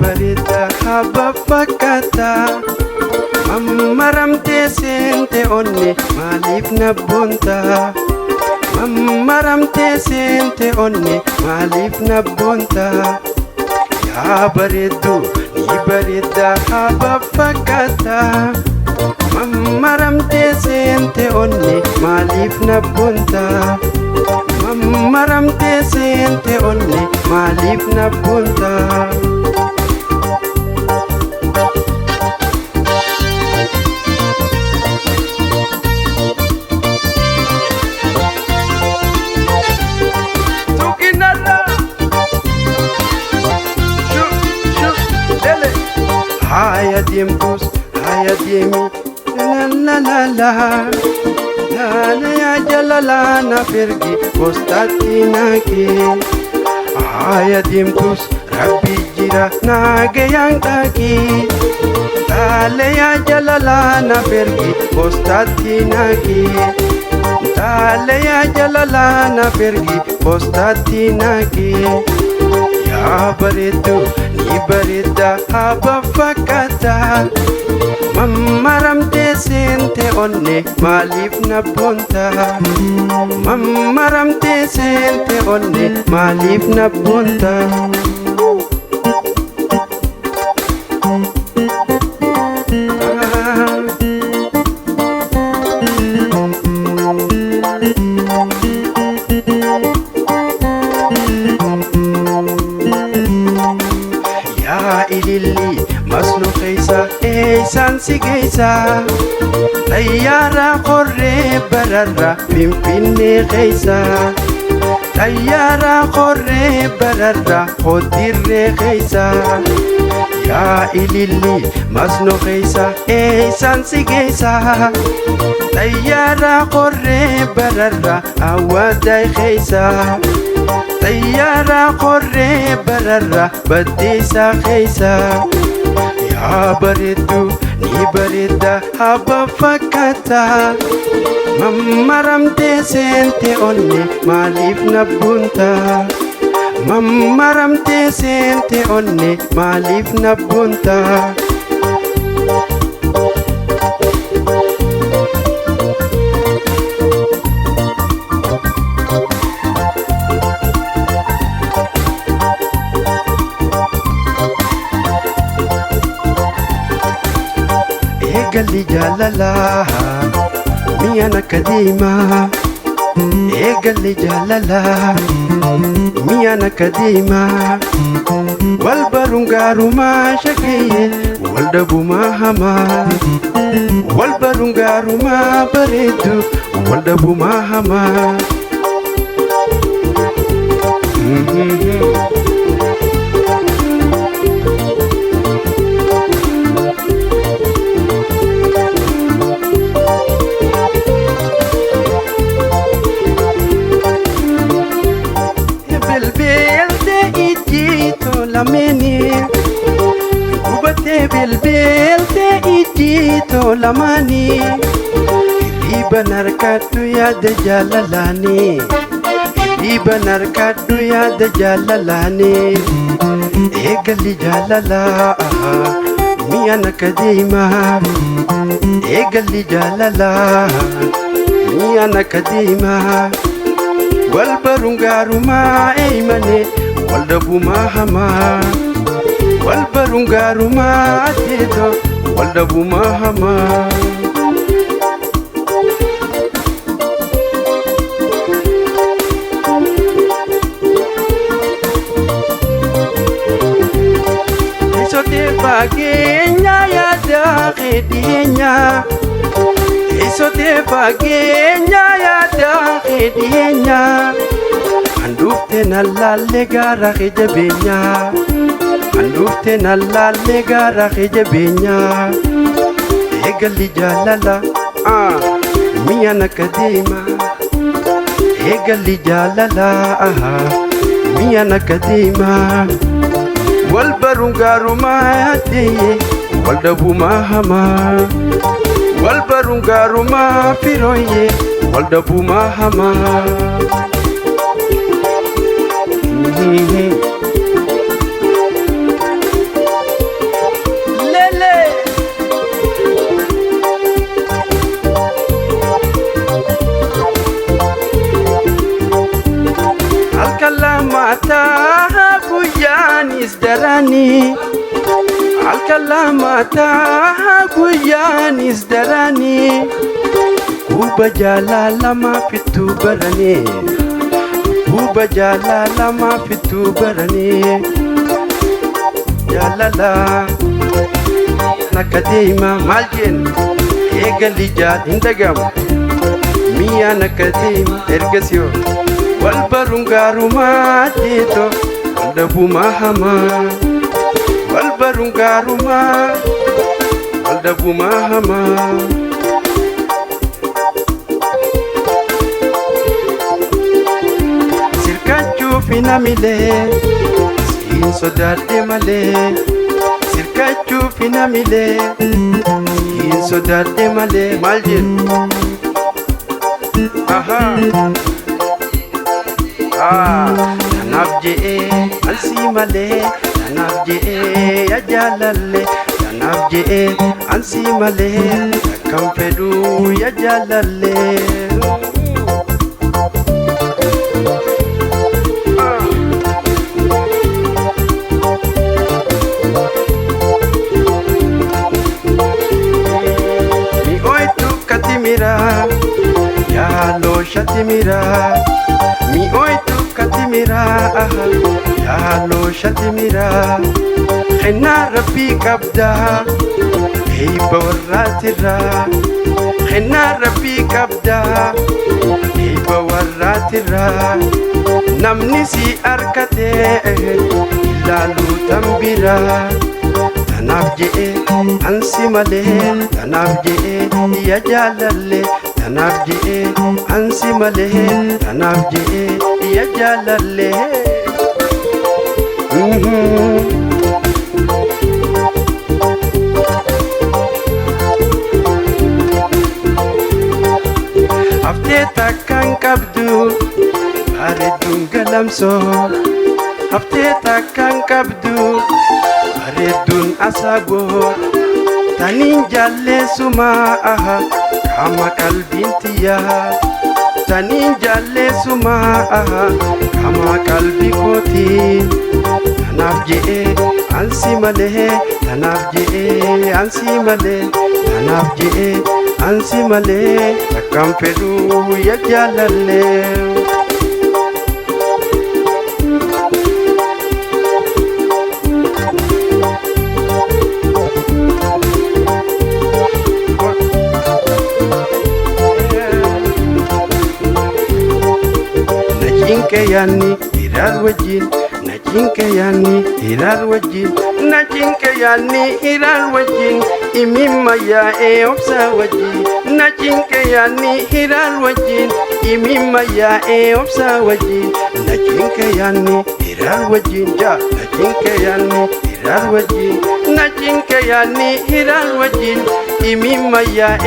Bareeda haba fakkaata mammaramtee seente onne maaliif nabboonta mammaramtee seente onne maaliif nabboonta yaa bareeddu ni bareeda haba fakkaata mammaramtee seente onne maaliif nabboonta mammaramtee seente onne maaliif nabboonta Haya diemtus, haya diemi, la la la la la ya jalala na pergi postati nake. Haya diemtus, Rabbi jira nage yang taki. La ya jalala na pergi postati nake. La ya jalala na pergi postati nake. Ya bareedu ni bareeda haba fakkaata mammaramtee seente onne maaliif nabboonta mammaramtee seente onne maaliif nabboonta ililli masnu keessa eeysan si geessa xayyaara qorree bararra finfinnee keessa xayyaara qorree bararra hoddirree keessa yaa ililli masnu keessa eeysan si geessa xayyaara qorree bararra awwaadday keessa xayyaara qorree bararra baddeessa keessa yaa bareeddu ni bareeda haba fakkaata mammaramtee seente onne maaliif nabboonta mammaramtee seente onne maaliif nabboonta eegalli jaalala mi'a nakka deema eegalli jaalala mi'a nakka deema wal baruun gaarumaa shakeeyye wal dhabumaa hamaa wal baruun gaarumaa bareedu wal dhabumaa hamaa lameni kubate belbelte ijito lamani iban arkadu ya de jalalani iban arkadu ya de jalalani egali jalala miya nakadima egali jalala miya nakadima wal barungaruma eimane wal dabuma hama wal barungaruma atedo wal dabuma hama isote bagenya ya dakhedinya isote bagenya ya dakhedinya andufte nalalle gara khejabenya Andufte nalalle gara khijabenya egalli jalala miya nakadima egalli jalala miya nakadima wal barungaruma tiye wal dabuma hama wal barungaruma firoye wal dabuma hama Alkalamata guyanis darani Alkalamata guyanis darani Kuba jalala ma fitu barani Kuba jalala ma fitu barani Jalala nakadima maljin egali jal indagam Miya nakadima ergasyo wal barungaruma tito wal dabuma hama wal barungaruma wal dabuma hama sirkachu finamile sin sodate male sirkachu finamile sin sodate male maljin aha tanafje ansi male tanafje ya jalalle tanafje ansi male kampedu ya jalalle mi oitu katimira ya lo shatimira mi oitu katimira ya lo shatimira khina rabbi kabda hey bawaratira khina rabbi kabda hey bawaratira namni si arkate ilalu tambira tanafje ansi male tanafje ya jalalle tanafje ansi male tanafje ya jalalle afte takkan kabdu bareedun galamso afte takkan kabdu bareedun asago tanin jalle suma kama kalbintiya tanin jalle suma kama kalbi koti tanafje ansi male tanafje ansi male tanafje ansi male kampedu ya jalalle yani hirar wajin najinke yani hirar wajin najinke yani hirar wajin imimma ya opsa wajin najinke yani hirar wajin imimma ya opsa wajin najinke yani hirar wajin ja najinke yani hirar wajin najinke yani hirar wajin imimma ya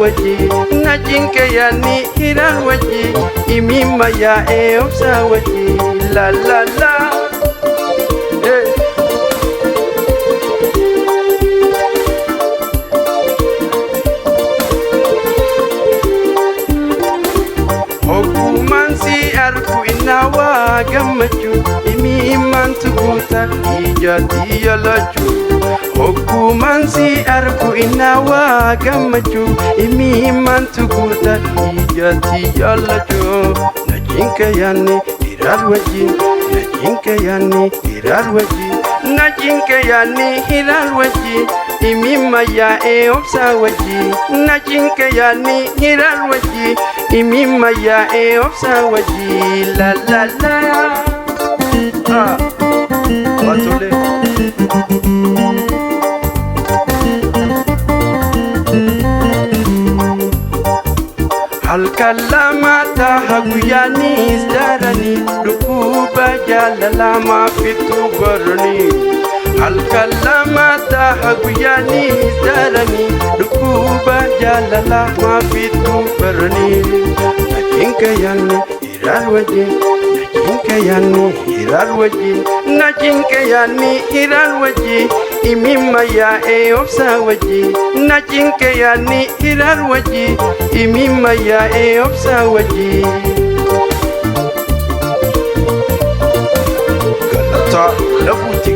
wajin najinke yani hirar wajin imimma ya opsa wajin la la la hey. Hokuman si arku inawa gammachu imimman tuguta ijati yalachu Hokuman si arku inawa gammachu imimman tuguta ijati yalachu najinke yani hirar wajin najinke yani hirar wajin najinke yani hirar wajin imimma ya opsa wajin najinke yani hirar wajin imimma ya opsa wajin la la la watole halkan lama taha guyyaanis daranii dhukkuba jaalalamaa fixu goranii halkan lama taha guyyaanis daranii dhukkuba jaalalamaa fixu goranii najinka yaanni hiraal wajjin najinka yaanni hiraal wajjin najinka yaanni hiraal wajjin imimma yaa'ee obsa wajjin najinka yaanni hiraal wajjin imimma yaa'ee obsa wajjin Galataa Labuuti